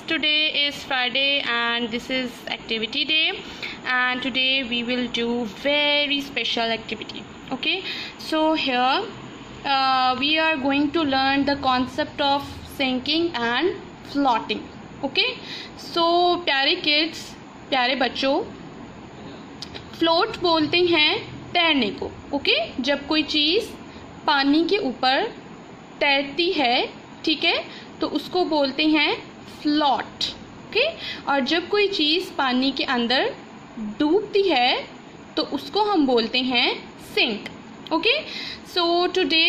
Today is Friday and this is activity day, and today we will do very special activity. Okay, so here we are going to learn the concept of sinking and floating. Okay, so प्यारे kids, प्यारे बच्चों, float बोलते हैं तैरने को. Okay, जब कोई चीज़ पानी के ऊपर तैरती है, ठीक है, तो उसको बोलते हैं फ्लोट. ओके, और जब कोई चीज़ पानी के अंदर डूबती है तो उसको हम बोलते हैं sync. Okay, so today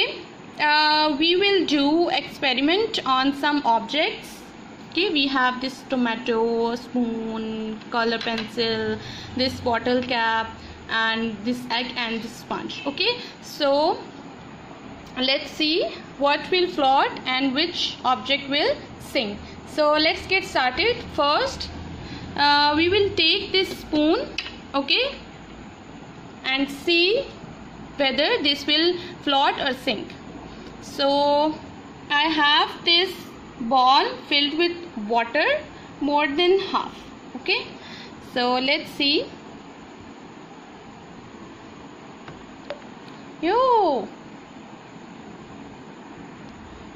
we will do experiment on some objects. Okay, we have this tomato, spoon, color pencil, this bottle cap, and this egg and this sponge. Okay, so let's see what will float and which object will sink. So let's get started. First we will take this spoon, okay, and see whether this will float or sink. So I have this ball filled with water, more than half. Okay, so let's see. Yo,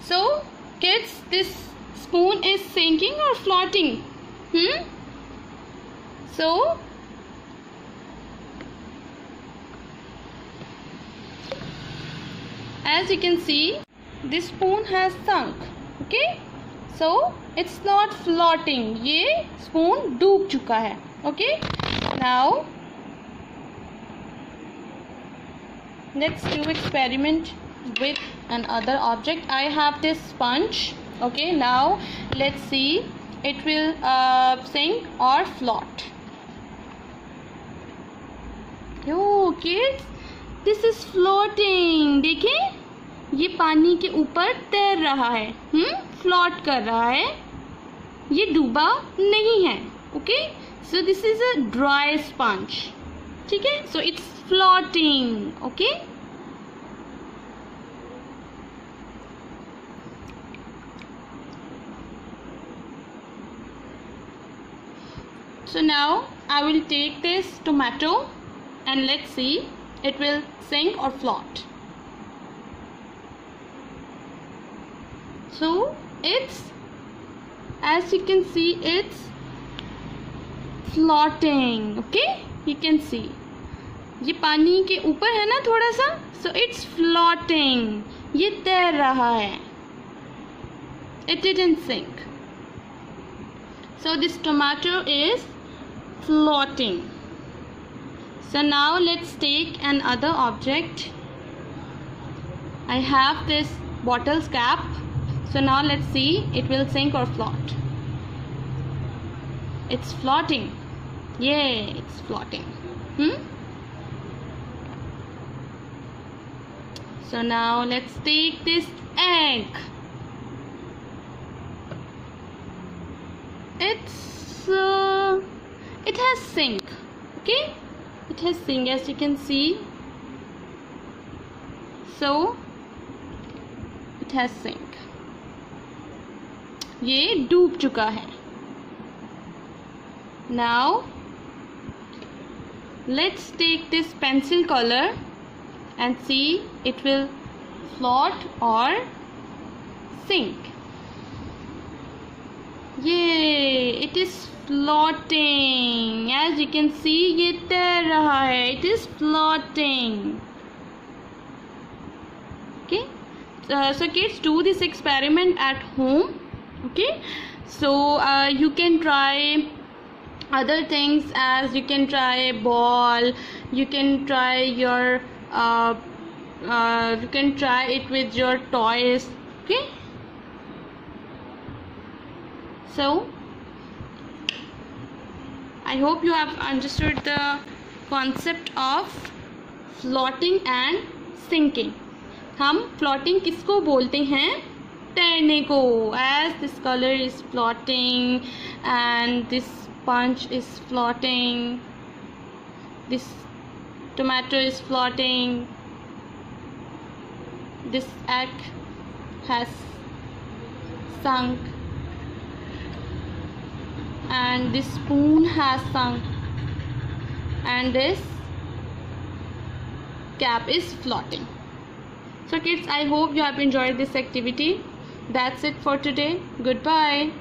so kids, this spoon is sinking or floating? So as you can see, this spoon has sunk. Okay, so it's not floating. ये spoon डूब चुका है. Okay, now let's do experiment with another object. I have this sponge. Okay, now let's see it will sink or float. Yo kids, this is floating. देखें, ये पानी के ऊपर तैर रहा है, फ्लोट कर रहा है, ये डूबा नहीं है. Okay, so this is a dry sponge. ठीक है, so it's floating. Okay, so now I will take this tomato and let's see it will sink or float. So it's, as you can see, it's floating. Okay, you can see ये पानी के ऊपर है ना थोड़ा सा, so it's floating. ये तैर रहा है, it didn't sink. So this tomato is floating. So now let's take another object. I have this bottle's cap. So now let's see it will sink or float. It's floating. Yay, it's floating. So now let's take this egg. It has sink. Okay, it has sink, as you can see. So it has sink. ये डूब चुका है. Now let's take this pencil color and see it will float or sink. Yay, it is floating. As you can see, ये तैर रहा है. It is floating. Okay, so kids, do this experiment at home. Okay, so you can try other things, as you can try a ball, you can try your you can try it with your toys. Okay, so I hope you have understood the concept of floating and sinking. हम floating किसको बोलते हैं? तैरने को. As this color is floating and this sponge is floating, this tomato is floating, this egg has sunk. and this spoon has sunk, and this cap is floating. So kids, I hope you have enjoyed this activity. That's it for today. Goodbye.